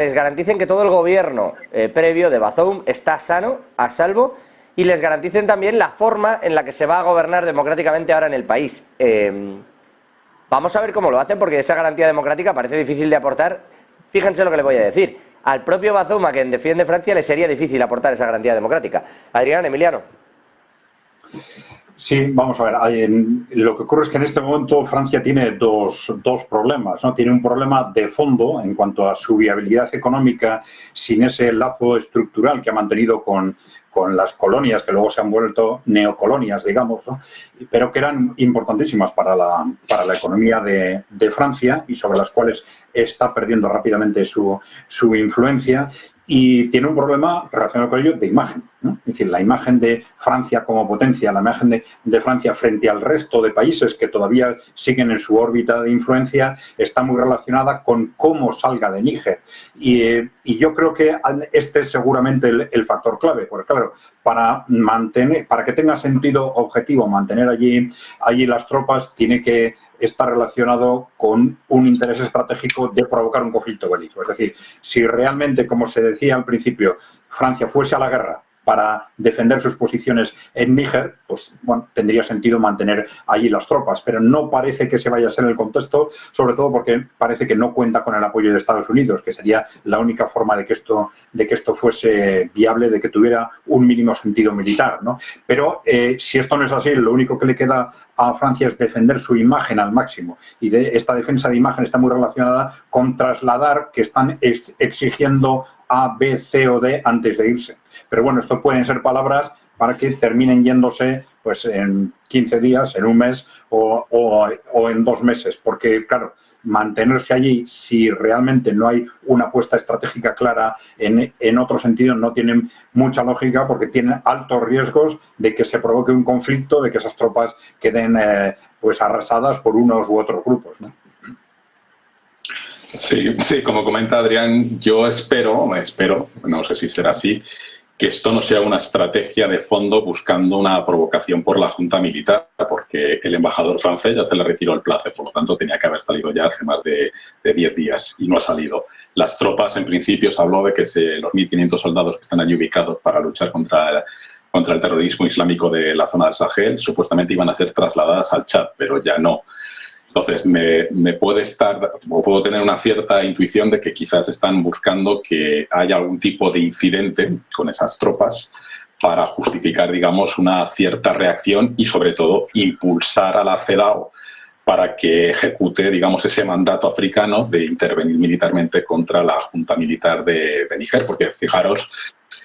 les garanticen que todo el gobierno previo de Bazoum está sano, a salvo, y les garanticen también la forma en la que se va a gobernar democráticamente ahora en el país. Vamos a ver cómo lo hacen, porque esa garantía democrática parece difícil de aportar. Fíjense lo que le voy a decir. Al propio Bazoum, a quien defiende Francia, le sería difícil aportar esa garantía democrática. Adrián, Emiliano. Sí, vamos a ver. Lo que ocurre es que en este momento Francia tiene dos problemas, ¿no? Tiene un problema de fondo en cuanto a su viabilidad económica sin ese lazo estructural que ha mantenido con las colonias, que luego se han vuelto neocolonias, digamos, ¿no? Pero que eran importantísimas para la economía de Francia y sobre las cuales está perdiendo rápidamente su influencia. Y tiene un problema relacionado con ello de imagen, ¿no? Es decir, la imagen de Francia como potencia, la imagen de Francia frente al resto de países que todavía siguen en su órbita de influencia, está muy relacionada con cómo salga de Níger. Y yo creo que este es seguramente el factor clave, porque claro, para que tenga sentido objetivo mantener allí las tropas, tiene que estar relacionado con un interés estratégico de provocar un conflicto bélico. Es decir, si realmente, como se decía al principio, Francia fuese a la guerra para defender sus posiciones en Níger, pues bueno, tendría sentido mantener allí las tropas, pero no parece que se vaya a ser el contexto, sobre todo porque parece que no cuenta con el apoyo de Estados Unidos, que sería la única forma de que esto fuese viable, de que tuviera un mínimo sentido militar, ¿no? Pero si esto no es así, lo único que le queda a Francia es defender su imagen al máximo, y esta defensa de imagen está muy relacionada con trasladar que están exigiendo A, B, C o D antes de irse. Pero bueno, esto pueden ser palabras para que terminen yéndose pues en 15 días, en un mes o en 2 meses. Porque, claro, mantenerse allí si realmente no hay una apuesta estratégica clara en otro sentido no tiene mucha lógica, porque tienen altos riesgos de que se provoque un conflicto, de que esas tropas queden pues arrasadas por unos u otros grupos, ¿no? Sí, como comenta Adrián, yo espero, no sé si será así, que esto no sea una estrategia de fondo buscando una provocación por la junta militar, porque el embajador francés ya se le retiró el plazo, por lo tanto tenía que haber salido ya hace más de 10 días y no ha salido. Las tropas, en principio, se habló de que los 1.500 soldados que están allí ubicados para luchar contra el terrorismo islámico de la zona del Sahel, supuestamente iban a ser trasladadas al Chad, pero ya no. Entonces, puedo tener una cierta intuición de que quizás están buscando que haya algún tipo de incidente con esas tropas para justificar, digamos, una cierta reacción y, sobre todo, impulsar a la CEDAW para que ejecute, digamos, ese mandato africano de intervenir militarmente contra la junta militar de Níger, porque fijaros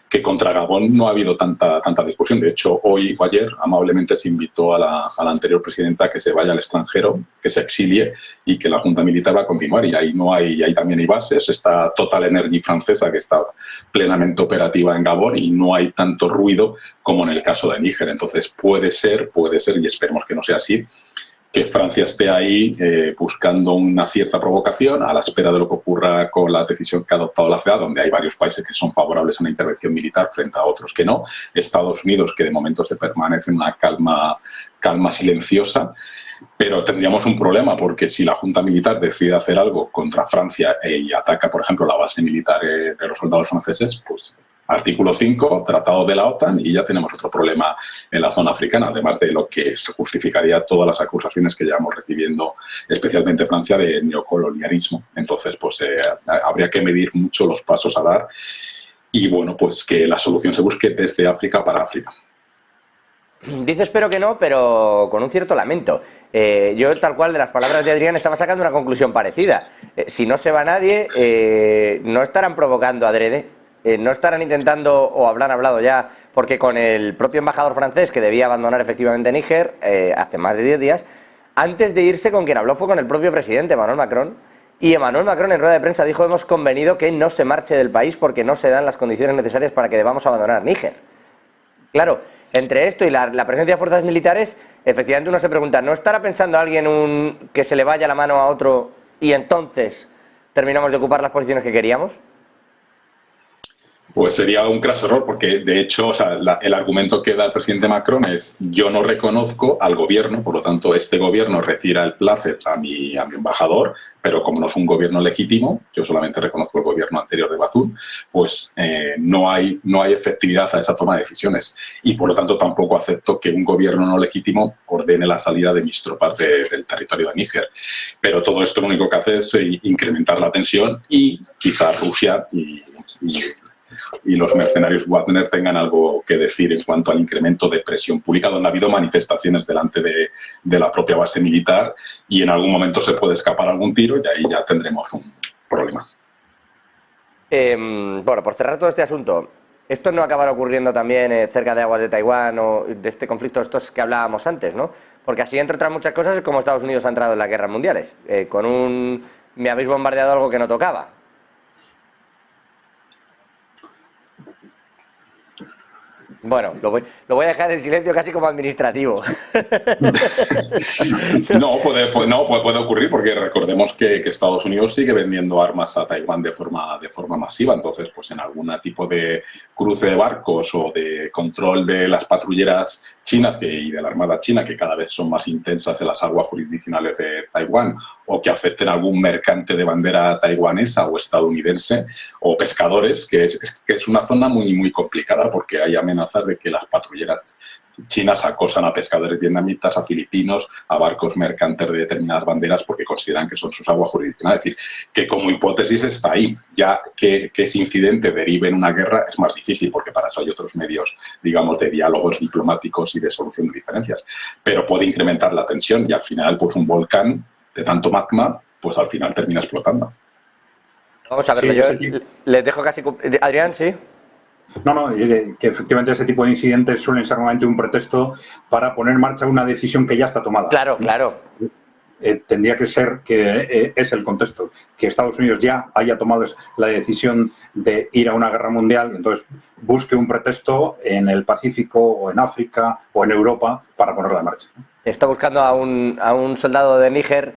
que contra Gabón no ha habido tanta discusión. De hecho, hoy o ayer amablemente se invitó a la anterior presidenta a que se vaya al extranjero, que se exilie y que la junta militar va a continuar. Y ahí también hay bases. Está Total Energy francesa, que está plenamente operativa en Gabón, y no hay tanto ruido como en el caso de Níger. Entonces puede ser, y esperemos que no sea así, que Francia esté ahí buscando una cierta provocación a la espera de lo que ocurra con la decisión que ha adoptado la CEDAW, donde hay varios países que son favorables a una intervención militar frente a otros que no. Estados Unidos, que de momento se permanece en una calma silenciosa, pero tendríamos un problema, porque si la junta militar decide hacer algo contra Francia y ataca, por ejemplo, la base militar de los soldados franceses, pues artículo 5, tratado de la OTAN, y ya tenemos otro problema en la zona africana, además de lo que se justificaría todas las acusaciones que llevamos recibiendo, especialmente Francia, de neocolonialismo. Entonces, pues habría que medir mucho los pasos a dar y, bueno, pues que la solución se busque desde África para África. Dice espero que no, pero con un cierto lamento. Yo, tal cual, de las palabras de Adrián, estaba sacando una conclusión parecida. Si no se va nadie, no estarán provocando adrede. No estarán intentando, o habrán hablado ya, porque con el propio embajador francés, que debía abandonar efectivamente Níger hace más de 10 días, antes de irse, con quien habló fue con el propio presidente, Emmanuel Macron, y Emmanuel Macron en rueda de prensa dijo: hemos convenido que no se marche del país porque no se dan las condiciones necesarias para que debamos abandonar Níger. Claro, entre esto y la presencia de fuerzas militares, efectivamente uno se pregunta, ¿no estará pensando alguien que se le vaya la mano a otro y entonces terminamos de ocupar las posiciones que queríamos? Pues sería un craso error, porque de hecho, o sea, el argumento que da el presidente Macron es: yo no reconozco al gobierno, por lo tanto este gobierno retira el placet a mi embajador, pero como no es un gobierno legítimo, yo solamente reconozco el gobierno anterior de Bazoum, pues no hay efectividad a esa toma de decisiones. Y por lo tanto tampoco acepto que un gobierno no legítimo ordene la salida de mis tropas del territorio de Níger. Pero todo esto lo único que hace es incrementar la tensión, y quizás Rusia y los mercenarios Wagner tengan algo que decir en cuanto al incremento de presión pública, donde ha habido manifestaciones delante de la propia base militar, y en algún momento se puede escapar algún tiro y ahí ya tendremos un problema. Bueno, por cerrar todo este asunto, ¿esto no acabará ocurriendo también cerca de aguas de Taiwán o de este conflicto estos que hablábamos antes, ¿no? Porque así, entre otras muchas cosas, es como Estados Unidos ha entrado en las guerras mundiales, con me habéis bombardeado algo que no tocaba. Bueno, lo voy a dejar en silencio casi como administrativo. Puede ocurrir, porque recordemos que Estados Unidos sigue vendiendo armas a Taiwán de forma masiva. Entonces, pues en algún tipo de cruce de barcos o de control de las patrulleras chinas y de la Armada china, que cada vez son más intensas en las aguas jurisdiccionales de Taiwán, o que afecten a algún mercante de bandera taiwanesa o estadounidense, o pescadores, que es una zona muy, muy complicada, porque hay amenazas de que las patrulleras chinas acosan a pescadores vietnamitas, a filipinos, a barcos mercantes de determinadas banderas, porque consideran que son sus aguas jurisdiccionales. Es decir, que como hipótesis está ahí. Ya que ese incidente derive en una guerra es más difícil, porque para eso hay otros medios, digamos, de diálogos diplomáticos y de solución de diferencias. Pero puede incrementar la tensión, y al final, pues un volcán de tanto magma, pues al final termina explotando. Vamos a verlo, sí, yo les dejo casi... Adrián, ¿sí? No, que efectivamente ese tipo de incidentes suelen ser normalmente un pretexto para poner en marcha una decisión que ya está tomada. Claro, claro. Tendría que ser que es el contexto, que Estados Unidos ya haya tomado la decisión de ir a una guerra mundial, y entonces busque un pretexto en el Pacífico o en África o en Europa para ponerla en marcha. Está buscando a un soldado de Níger